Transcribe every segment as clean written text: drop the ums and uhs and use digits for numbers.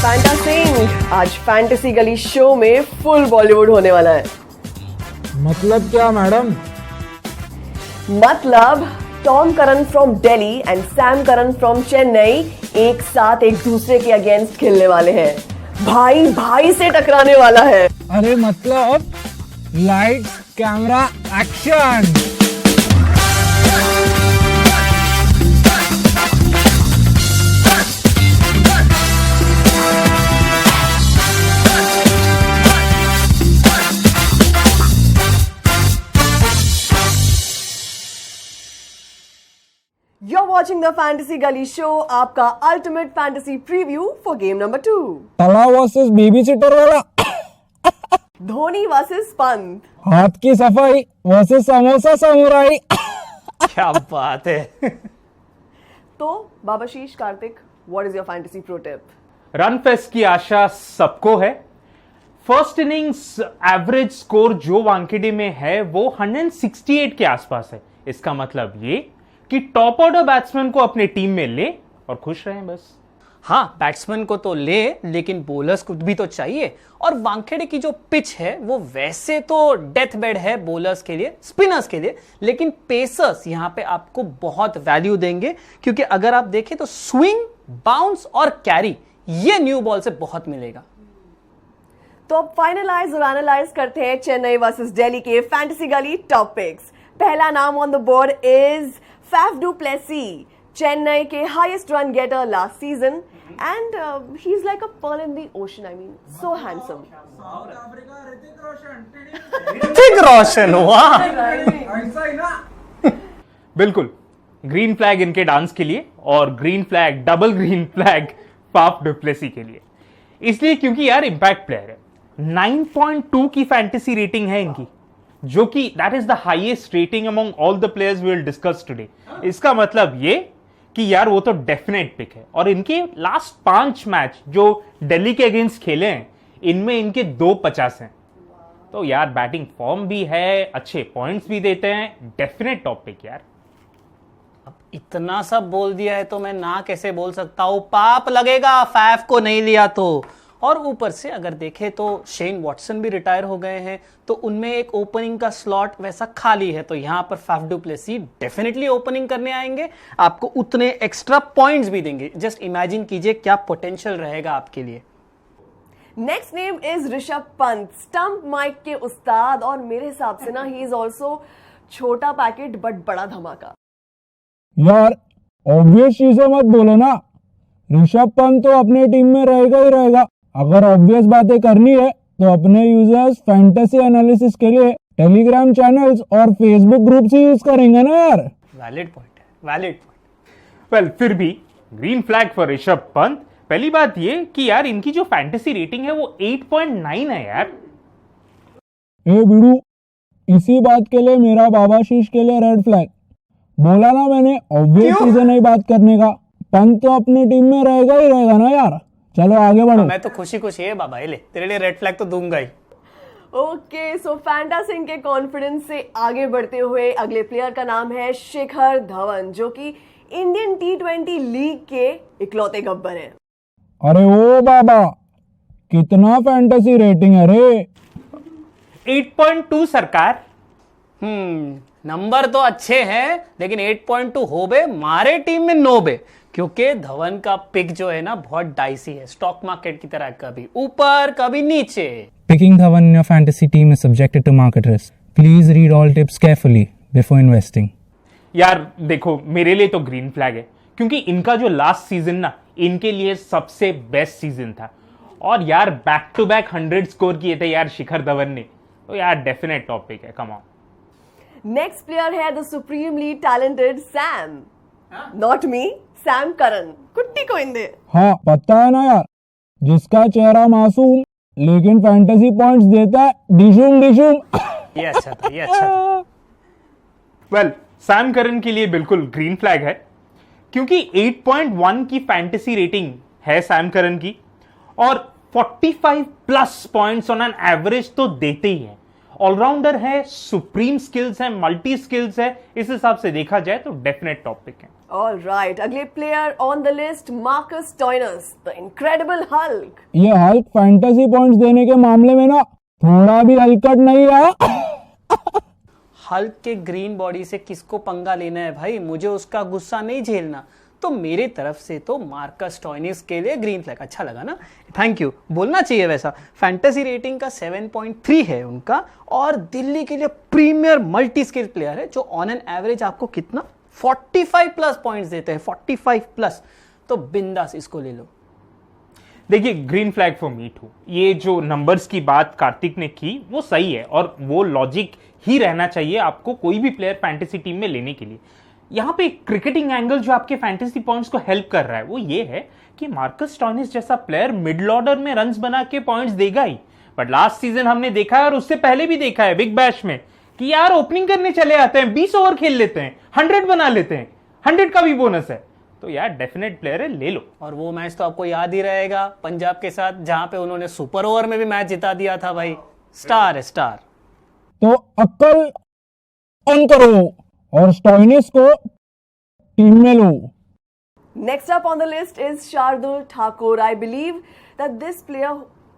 Fanta Singh, आज fantasy गली show में फुल बॉलीवुड होने वाला है। मतलब क्या मैडम? मतलब Tom Curran from Delhi and Sam Curran from Chennai एक साथ एक दूसरे के अगेंस्ट खेलने वाले हैं। भाई भाई से टकराने वाला है। अरे मतलब lights camera action. You're watching the Fantasy Gully Show, आपका ultimate fantasy preview for game number 2। तला वर्सेस बेबी सिटर वाला। धोनी वर्सेस पंत। हाथ की सफाई वर्सेस समोसा समुराई। क्या बात है। तो Babashish Kartik, what is your fantasy pro tip? Run fest की आशा सबको है। फर्स्ट इनिंग्स एवरेज स्कोर जो वानखेड़े में है वो 168 के आसपास है। इसका मतलब ये कि टॉप ऑर्डर बैट्समैन को अपने टीम में ले और खुश रहें बस। हाँ, बैट्समैन को तो ले, लेकिन बॉलर्स को भी तो चाहिए। और वानखेड़े की जो पिच है वो वैसे तो डेथ बेड है बॉलर्स के लिए, स्पिनर्स के लिए, लेकिन पेसर्स यहां पे आपको बहुत वैल्यू देंगे, क्योंकि अगर आप देखें तो स्विंग, बाउंस और कैरी ये न्यू बॉल से बहुत मिलेगा। तो अब फाइनलाइज और एनालाइज करते हैं चेन्नई वर्सेस दिल्ली के फैंटेसी गली टॉप पिक्स। पहला नाम on the board is Faf du Plessis, Chennai के highest run getter last season and he is like a pearl in the ocean. I mean so handsome. Hrithik Roshan, वाह। बिल्कुल, ग्रीन फ्लैग इनके dance के लिए और green flag, double green flag Faf du Plessis के लिए। इसलिए क्योंकि यार इंपैक्ट प्लेयर है। 9.2 की फैंटेसी रेटिंग है इनकी, जो कि that is the highest rating among all the players we will discuss today. इसका मतलब ये कि यार वो तो डेफिनेट पिक है। और इनके लास्ट 5 मैच जो दिल्ली के अगेंस्ट खेले हैं, इनमें इनके 250 हैं। तो यार बैटिंग फॉर्म भी है, अच्छे पॉइंट्स भी देते हैं, डेफिनेट टॉप पिक यार। अब इतना सब बोल दिया है तो मैं ना कैसे बोल सकता हूं, पाप लगेगा फैफ को नहीं लिया तो। और ऊपर से अगर देखें तो शेन वॉटसन भी रिटायर हो गए हैं, तो उनमें एक ओपनिंग का स्लॉट वैसा खाली है, तो यहां पर Faf du Plessis definitely opening करने आएंगे, आपको उतने एक्स्ट्रा पॉइंट्स भी देंगे। जस्ट इमेजिन कीजिए क्या पोटेंशियल रहेगा आपके लिए। Next name is Rishabh Pant, stump mic के उस्ताद, और मेरे हिसाब से ना ही इज ऑल्सो छोटा पैकेट बट बड़ा धमाका। यार ऑब्वियस चीजें मत बोलो ना, ऋषभ पंत तो अपने टीम में रहेगा ही रहेगा। अगर ऑब्वियस बातें करनी है तो अपने यूजर्स फैंटेसी एनालिसिस के लिए टेलीग्राम चैनल्स और फेसबुक ग्रुप्स ही यूज करेंगे ना यार। वैलिड पॉइंट है, वैलिड पॉइंट। वेल, फिर भी green flag for Rishabh Pant. पहली बात ये कि यार इनकी जो फैंटेसी रेटिंग है वो 8.9 है यार। ए बिड़ू, इसी बात के लिए मेरा बाबाशीष के लिए रेड फ्लैग। बोला ना मैंने, ऑब्वियस चीजें नहीं बात करने का। पंत तो अपनी टीम में रहेगा ही रहेगा ना यार। चलो आगे बढ़ो। मैं तो खुशी खुशी है बाबा, ले तेरे लिए रेड फ्लैग तो दूंगा ही। ओके, सो फैंटा सिंह के कॉन्फिडेंस से आगे बढ़ते हुए अगले प्लेयर का नाम है शिखर धवन, जो कि इंडियन T20 लीग के इकलौते गब्बर हैं। अरे ओ बाबा, कितना फैंटेसी रेटिंग है रे? 8.2 सरकार। नंबर तो अच्छे हैं, लेकिन 8.2 हो बे, मारे टीम में 9 बे, क्योंकि धवन का पिक जो है ना बहुत डाइसी है, स्टॉक मार्केट की तरह, कभी ऊपर कभी नीचे। Picking Dhawan in your fantasy team is subjected to market risk. Please read all tips carefully before investing. यार देखो, मेरे लिए तो ग्रीन फ्लैग है, क्योंकि इनका जो लास्ट सीजन ना इनके लिए सबसे बेस्ट सीजन था। और यार बैक टू बैक 100 स्कोर किए थे यार शिखर धवन ने, तो यार डेफिनेट टॉपिक है। Come on. नेक्स्ट प्लेयर है the supremely talented Sam, not me, Sam Curran, कुट्टी कोइंदे। हाँ पता है ना यार, जिसका चेहरा मासूम लेकिन फैंटेसी पॉइंट्स देता है डिशूम डिशूम। ये अच्छा था, ये अच्छा था। वेल, सैम करन के लिए बिल्कुल ग्रीन फ्लैग है, क्योंकि 8.1 की फैंटेसी रेटिंग है सैम करन की, और 45 plus points on an average तो देते ही है। ऑलराउंडर है, सुप्रीम स्किल्स है, मल्टी स्किल्स है, इस हिसाब से देखा जाए तो डेफिनेट टॉपिक है। All right, अगले player on the list Marcus Stoinis, the incredible Hulk. ये हल्क फैंटेसी पॉइंट्स देने के मामले में ना थोड़ा भी हलकट नहीं है. हल्क के ग्रीन बॉडी से किसको पंगा लेना है भाई, मुझे उसका गुस्सा नहीं झेलना. तो मेरे तरफ से तो मार्कस स्टोइनिस के लिए ग्रीन फ्लैग. अच्छा लगा ना, थैंक यू. बोलना चाहिए वैसा. फैंटेसी रेटिंग का 7.3 है उनका, और दिल्ली के लिए प्रीमियर मल्टी स्किल प्लेयर है, जो ऑन एन एवरेज आपको कितना 45 प्लस पॉइंट्स देते हैं, 45 प्लस. तो बिंदास इसको ले लो. देखिए, green flag for me too. ये जो नंबर्स की बात कार्तिक ने की वो सही है, और वो लॉजिक ही रहना चाहिए आपको कोई भी प्लेयर फैंटेसी टीम में लेने के लिए. यहाँ पे क्रिकेटिंग एंगल जो आपके फैंटेसी पॉइंट्स को हेल्प कर रहा है वो ये है कि मार्कस स्टोइनिस जैसा प्लेयर मिडिल ऑर्डर में रन्स बना के पॉइंट्स देगा ही. बट लास्ट सीजन हमने देखा है, और उससे पहले भी देखा है बिग बैश में, कि यार ओपनिंग करने चले आते हैं, 20 ओवर खेल लेते हैं, 100 बना लेते हैं, 100 का भी बोनस है. तो यार डेफिनेट प्लेयर है, ले लो. और वो मैच तो आपको याद ही रहेगा पंजाब के साथ, जहां पे उन्होंने सुपर ओवर में भी मैच जिता दिया था भाई. स्टार है स्टार. तो अक्ल ऑन करो और स्टोइनिस को टीम में लो. Next up on the list is Shardul Thakur. I believe that this player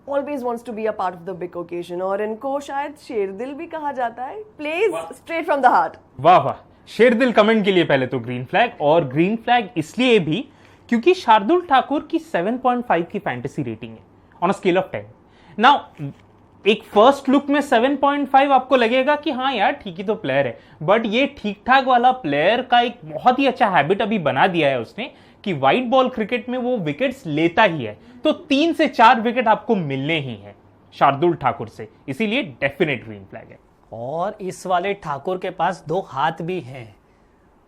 always wants to be a part of the big occasion, और इनको शायद शेरदिल भी कहा जाता है. Plays straight from the heart. वाह वाह, शेरदिल कमेंट के लिए पहले तो ग्रीन फ्लैग, और ग्रीन फ्लैग इसलिए भी क्योंकि शार्दुल ठाकुर की 7.5 की फैंटेसी रेटिंग है on a scale of 10. Now एक फर्स्ट लुक में 7.5 आपको लगेगा कि हाँ यार ठीक ही तो प्लेयर है, बट ये ठीक ठाक वाला प्लेयर का एक बहुत ही अच्छा हैबिट अभी बना दिया है उसने, कि वाइट बॉल क्रिकेट में वो विकेट्स लेता ही है. तो 3 से 4 विकेट आपको मिलने ही है शार्दुल ठाकुर से, इसीलिए डेफिनेट ग्रीन फ्लैग है. और इस वाले ठाकुर के पास 2 हाथ भी हैं.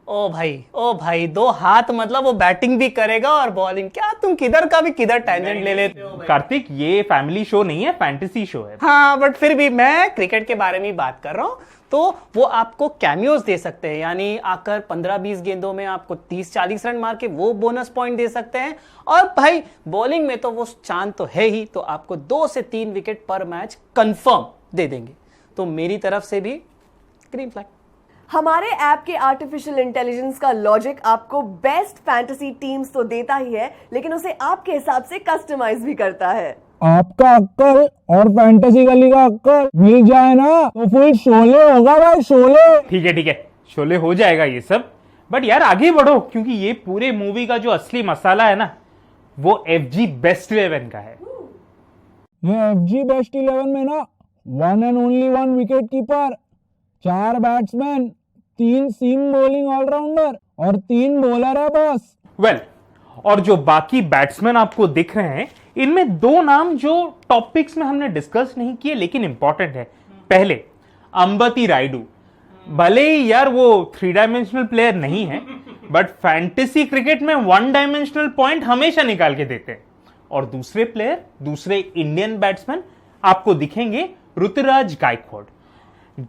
ओ भाई 2 हाथ, मतलब वो बैटिंग भी करेगा और बॉलिंग. क्या तुम किधर का भी किधर टैंजेंट ले लेते हो भाई. कार्तिक, ये फैमिली शो नहीं है, फैंटेसी शो है. हाँ, बट फिर भी मैं क्रिकेट के बारे में ही बात कर रहा हूं. तो वो आपको कैमियोज दे सकते हैं, यानी आकर 15-20 गेंदों में आपको 30-40 रन मार के वो बोनस पॉइंट दे सकते हैं. और भाई बॉलिंग में तो वो चांद तो है ही, तो आपको 2 से 3 विकेट पर मैच कंफर्म दे देंगे. तो मेरी तरफ से भी ग्रीन फ्लैग. हमारे ऐप के आर्टिफिशियल इंटेलिजेंस का लॉजिक आपको बेस्ट फैंटेसी टीम्स तो देता ही है, लेकिन उसे आपके हिसाब से कस्टमाइज भी करता है. आपका अक्कल और फैंटेसी गली का अक्कल मिल जाए ना तो फुल शोले होगा भाई, शोले. ठीक है, शोले हो जाएगा ये सब. बट यार आगे बढ़ो, क्योंकि ये पूरे मूवी का जो असली मसाला है ना, वो FG बेस्ट 11 का है. ये FG बेस्ट 11 में ना 1 and only 1 wicket keeper, 4 batsman, 3 seam bowling allrounder और 3 बॉलर है बस. वेल, और जो बाकी बैट्समैन आपको दिख रहे हैं, इनमें 2 नाम जो टॉप पिक्स में हमने डिस्कस नहीं किए लेकिन इंपॉर्टेंट है. पहले अंबती रायडू. भले ही यार वो 3 डायमेंशनल प्लेयर नहीं है, बट फैंटेसी क्रिकेट में 1 डायमेंशनल पॉइंट हमेशा निकाल के देते हैं. और दूसरे इंडियन बैट्समैन आपको दिखेंगे ऋतुराज गायकवाड.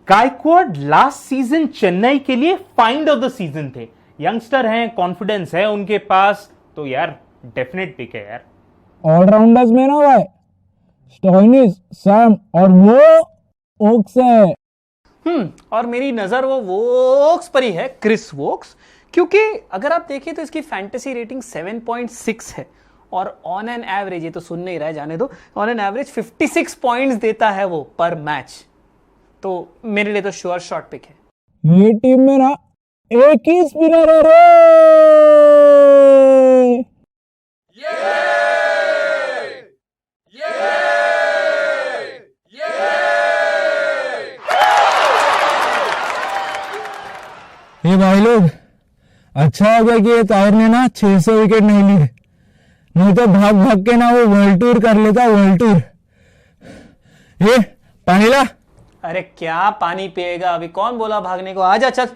गायकवाड लास्ट सीजन चेन्नई के लिए फाइंड ऑफ द सीजन थे. यंगस्टर हैं, कॉन्फिडेंस है उनके पास, तो यार डेफिनेट पिक है यार. ऑलराउंडर्स में ना भाई स्टोइनिस, सैम और वो ओक्स है. और मेरी नजर वो वोक्स पर ही है, क्रिस वोक्स. क्योंकि अगर आप देखें तो इसकी फैंटेसी रेटिंग 7.6 है, और ऑन एन एवरेज, ये तो सुन नहीं रहा है, जाने दो, ऑन एन एवरेज 56 पॉइंट्स देता है वो पर मैच. तो मेरे लिए तो श्योर शॉट पिक है. ये टीम में ना एक ही स्पिनर है रे. ये भाई लोग, अच्छा हो गया कि ये ताहिर ने ना 600 विकेट नहीं लिए, नहीं तो भाग भाग के ना वो वर्ल्ड टूर कर लेता, वर्ल्ड टूर. ये पानी ला. अरे क्या पानी पिएगा, अभी कौन बोला भागने को, आजा चल.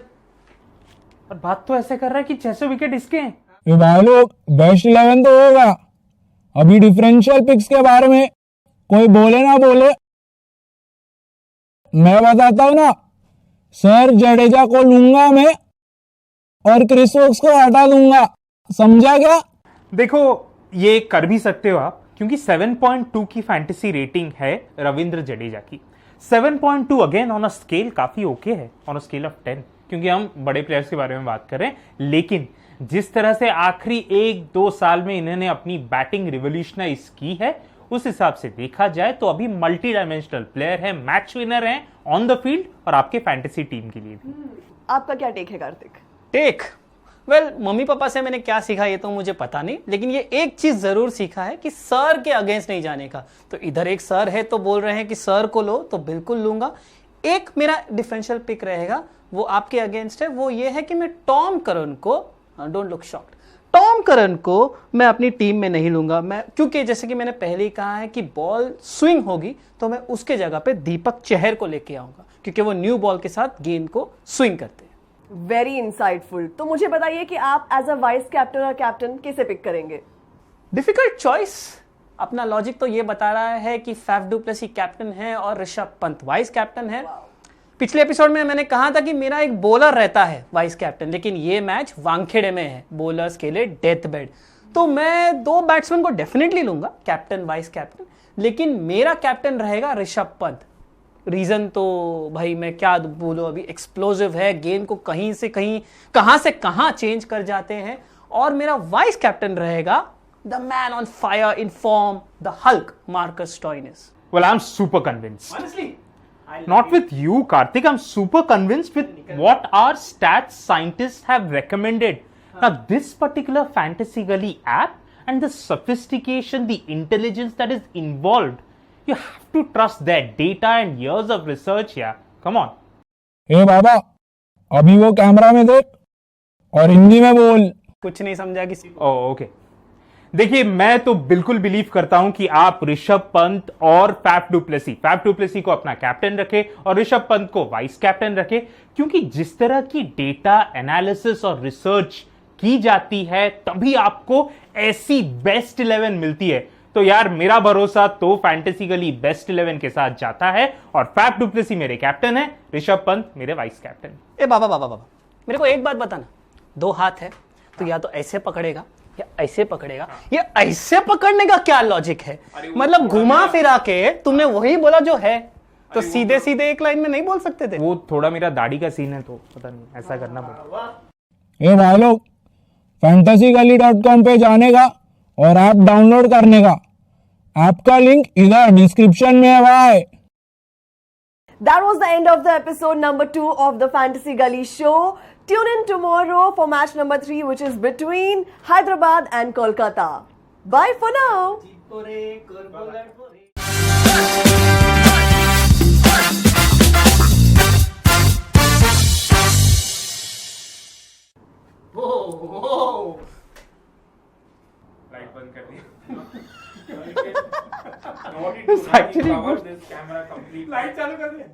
और बात तो ऐसे कर रहा है कि 600 विकेट इसके हैं. ये भाई लोग बेस्ट 11 तो होगा. अभी डिफरेंशियल पिक्स के बारे में कोई बोले ना बोले, मैं बताता हूं ना. सर जडेजा को लूंगा मैं और क्रिस वोक्स को हटा दूंगा, समझा क्या? देखो, ये कर भी सकते हो आप, क्योंकि 7.2 की फैंटेसी रेटिंग है रविंद्र जडेजा की. 7.2 अगेन ऑन अ स्केल काफी ओके है, ऑन अ स्केल ऑफ 10, क्योंकि हम बड़े प्लेयर्स के बारे में बात कर रहे हैं. लेकिन जिस तरह से आखिरी 1-2 साल में इन्होंने अपनी बैटिंग रिवोल्यूशनाइज की है, उस हिसाब से देखा जाए तो अभी मल्टी डायमेंशनल प्लेयर है, मैच विनर है ऑन द फील्ड और आपके फैंटेसी टीम के लिए भी। आपका क्या टेक है Kartik? Take well mummy papa से मैंने क्या सीखा ये तो मुझे पता नहीं, लेकिन ये एक चीज जरूर सीखा है कि सर के अगेंस्ट नहीं जाने का। तो इधर एक सर है तो बोल रहे हैं कि सर को लो, तो बिल्कुल लूंगा। एक मेरा डिफरेंशियल पिक रहेगा, वो आपके अगेंस्ट है, वो ये है कि मैं टॉम करन को, don't look shocked, Tom Curran को मैं अपनी टीम में नहीं लूंगा। मैं क्योंकि जैसे कि मैंने पहले ही कहा है कि बॉल स्विंग होगी तो मैं उसके जगह पे दीपक चहर को लेके आऊंगा, क्योंकि वो न्यू बॉल के साथ गेंद को स्विंग करते हैं। Very insightful. तो मुझे बताइए कि आप एज अ वाइस कैप्टन और कैप्टन किसे पिक करेंगे? Difficult choice. अपना लॉजिक तो ये बता रहा है कि फैफ डू प्लेसी कैप्टन है और ऋषभ पंत वाइस कैप्टन है। पिछले एपिसोड में मैंने कहा था कि मेरा एक बॉलर रहता है वाइस कैप्टन, लेकिन ये मैच वानखेड़े में है, बॉलर्स के लिए डेथ बेड। तो मैं 2 बैट्समैन को डेफिनेटली लूंगा कैप्टन वाइस कैप्टन, लेकिन मेरा कैप्टन रहेगा ऋषभ पंत। रीजन तो भाई मैं क्या बोलूं, अभी एक्सप्लोसिव है, गेंद को कहीं से कहीं, कहां से कहां चेंज कर जाते हैं। और मेरा वाइस कैप्टन रहेगा the man on fire in form, the Hulk, Marcus Stoinis. Well, I'm super convinced. Honestly, Not with you, Karthik. I'm super convinced with what our stats scientists have recommended. Now, this particular Fantasy Gully app and the sophistication, the intelligence that is involved, you have to trust their data and years of research here. Come on. ए बाबा, अभी वो camera में देख और हिंदी में बोल। कुछ नहीं समझा किसी को। Oh, okay. देखिए, मैं तो बिल्कुल बिलीव करता हूं कि आप ऋषभ पंत और फैफ डू प्लेसी को अपना कैप्टन रखे और ऋषभ पंत को वाइस कैप्टन रखे, क्योंकि जिस तरह की डेटा एनालिसिस और रिसर्च की जाती है तभी आपको ऐसी बेस्ट 11 मिलती है। तो यार मेरा भरोसा तो फैंटेसी गली बेस्ट 11 के साथ जाता है और फैफ डू प्लेसी मेरे कैप्टन है, ऋषभ पंत मेरे वाइस कैप्टन। ए बाबा, मेरे को एक बात बताना, 2 हाथ है तो या तो ऐसे पकड़ेगा या ऐसे पकड़ेगा। ये ऐसे पकड़ने का क्या लॉजिक है? मतलब घुमा फिरा के तुमने वही बोला जो है, तो सीधे सीधे एक लाइन में नहीं बोल सकते थे? वो थोड़ा मेरा दाढ़ी का सीन है तो पता नहीं, ऐसा करना पड़ा। ए भाई लोग, fantasygully.com पे जाने का और ऐप डाउनलोड करने का, ऐप का लिंक इधर डिस्क्रिप्शन में है भाई। That was the end of the episode number 2 of the Fantasy Gully show. Tune in tomorrow for match number 3, which is between Hyderabad and Kolkata. Bye for now. Light बंद कर दिया। It's actually good. Light चालू कर दिया।